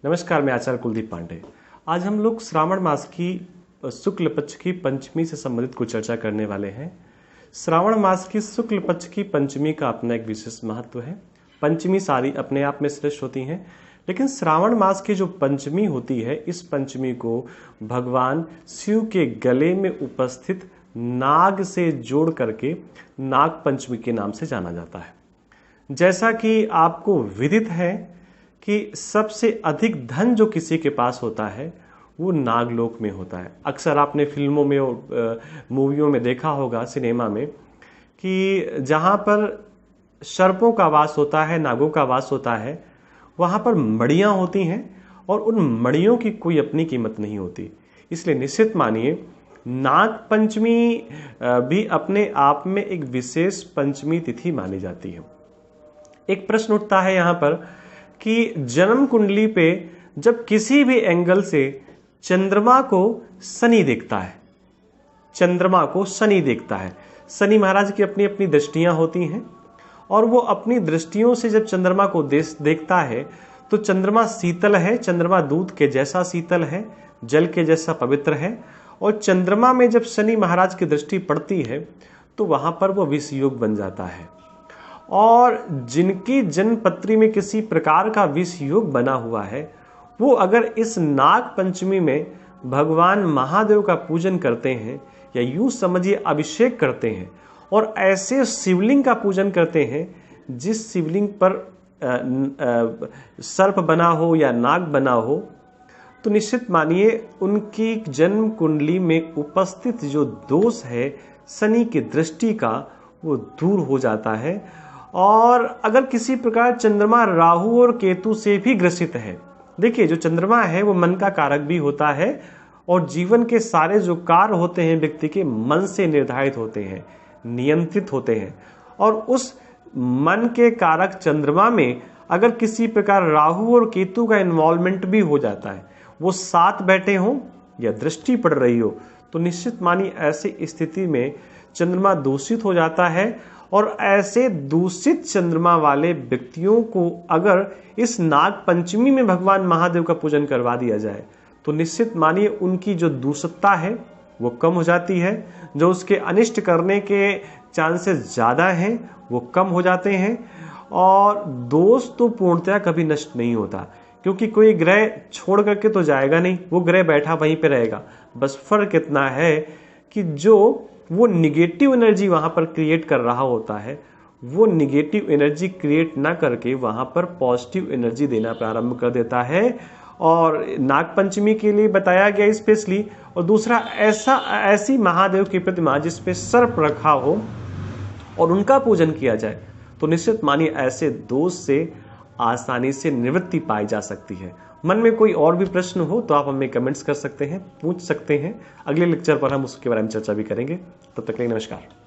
नमस्कार, मैं आचार्य कुलदीप पांडे। आज हम लोग श्रावण मास की शुक्ल पक्ष की पंचमी से संबंधित कुछ चर्चा करने वाले हैं। श्रावण मास की शुक्ल पक्ष की पंचमी का अपना एक विशेष महत्व है। पंचमी सारी अपने आप में श्रेष्ठ होती हैं, लेकिन श्रावण मास की जो पंचमी होती है, इस पंचमी को भगवान शिव के गले में उपस्थित नाग से जोड़ करके नाग पंचमी के नाम से जाना जाता है। जैसा कि आपको विदित है कि सबसे अधिक धन जो किसी के पास होता है वो नागलोक में होता है। अक्सर आपने फिल्मों में और मूवियों में देखा होगा, सिनेमा में, कि जहाँ पर सर्पों का वास होता है, नागों का वास होता है, वहाँ पर मड़ियाँ होती हैं और उन मड़ियों की कोई अपनी कीमत नहीं होती। इसलिए निश्चित मानिए नाग पंचमी भी अपने आप में एक विशेष पंचमी तिथि मानी जाती है। एक प्रश्न उठता है यहाँ पर कि जन्म कुंडली पे जब किसी भी एंगल से चंद्रमा को शनि देखता है, चंद्रमा को शनि देखता है, शनि महाराज की अपनी अपनी दृष्टियां होती हैं और वो अपनी दृष्टियों से जब चंद्रमा को देखता है तो चंद्रमा शीतल है, चंद्रमा दूध के जैसा शीतल है, जल के जैसा पवित्र है। और चंद्रमा में जब शनि महाराज की दृष्टि पड़ती है तो वहां पर वो विष योग बन जाता है। और जिनकी जन्मपत्री में किसी प्रकार का विष योग बना हुआ है, वो अगर इस नाग पंचमी में भगवान महादेव का पूजन करते हैं, या यूं समझिए अभिषेक करते हैं, और ऐसे शिवलिंग का पूजन करते हैं जिस शिवलिंग पर सर्प बना हो या नाग बना हो, तो निश्चित मानिए उनकी जन्म कुंडली में उपस्थित जो दोष है शनि की दृष्टि का, वो दूर हो जाता है। और अगर किसी प्रकार चंद्रमा राहु और केतु से भी ग्रसित है, देखिए जो चंद्रमा है वो मन का कारक भी होता है और जीवन के सारे जो कार्य होते हैं व्यक्ति के मन से निर्धारित होते हैं, नियंत्रित होते हैं। और उस मन के कारक चंद्रमा में अगर किसी प्रकार राहु और केतु का इन्वॉल्वमेंट भी हो जाता है, वो साथ बैठे हों या दृष्टि पड़ रही हो, तो निश्चित मानिए ऐसी स्थिति में चंद्रमा दूषित हो जाता है। और ऐसे दूषित चंद्रमा वाले व्यक्तियों को अगर इस नाग पंचमी में भगवान महादेव का पूजन करवा दिया जाए तो निश्चित मानिए उनकी जो दूषितता है वो कम हो जाती है, जो उसके अनिष्ट करने के चांसेस ज़्यादा हैं वो कम हो जाते हैं। और दोष तो पूर्णतया कभी नष्ट नहीं होता, क्योंकि कोई ग्रह छोड़ करके तो जाएगा नहीं, वो ग्रह बैठा वहीं पे रहेगा। बस फर्क इतना है कि जो वो निगेटिव एनर्जी वहां पर क्रिएट कर रहा होता है, वो निगेटिव एनर्जी क्रिएट ना करके वहां पर पॉजिटिव एनर्जी देना प्रारंभ कर देता है। और नाग पंचमी के लिए बताया गया स्पेशली। और दूसरा, ऐसी महादेव की प्रतिमा जिसपे सर्प रखा हो और उनका पूजन किया जाए तो निश्चित मानिए ऐसे दोष से आसानी से निवृत्ति पाई जा सकती है। मन में कोई और भी प्रश्न हो तो आप हमें कमेंट्स कर सकते हैं, पूछ सकते हैं। अगले लेक्चर पर हम उसके बारे में चर्चा भी करेंगे। तब तक के लिए नमस्कार।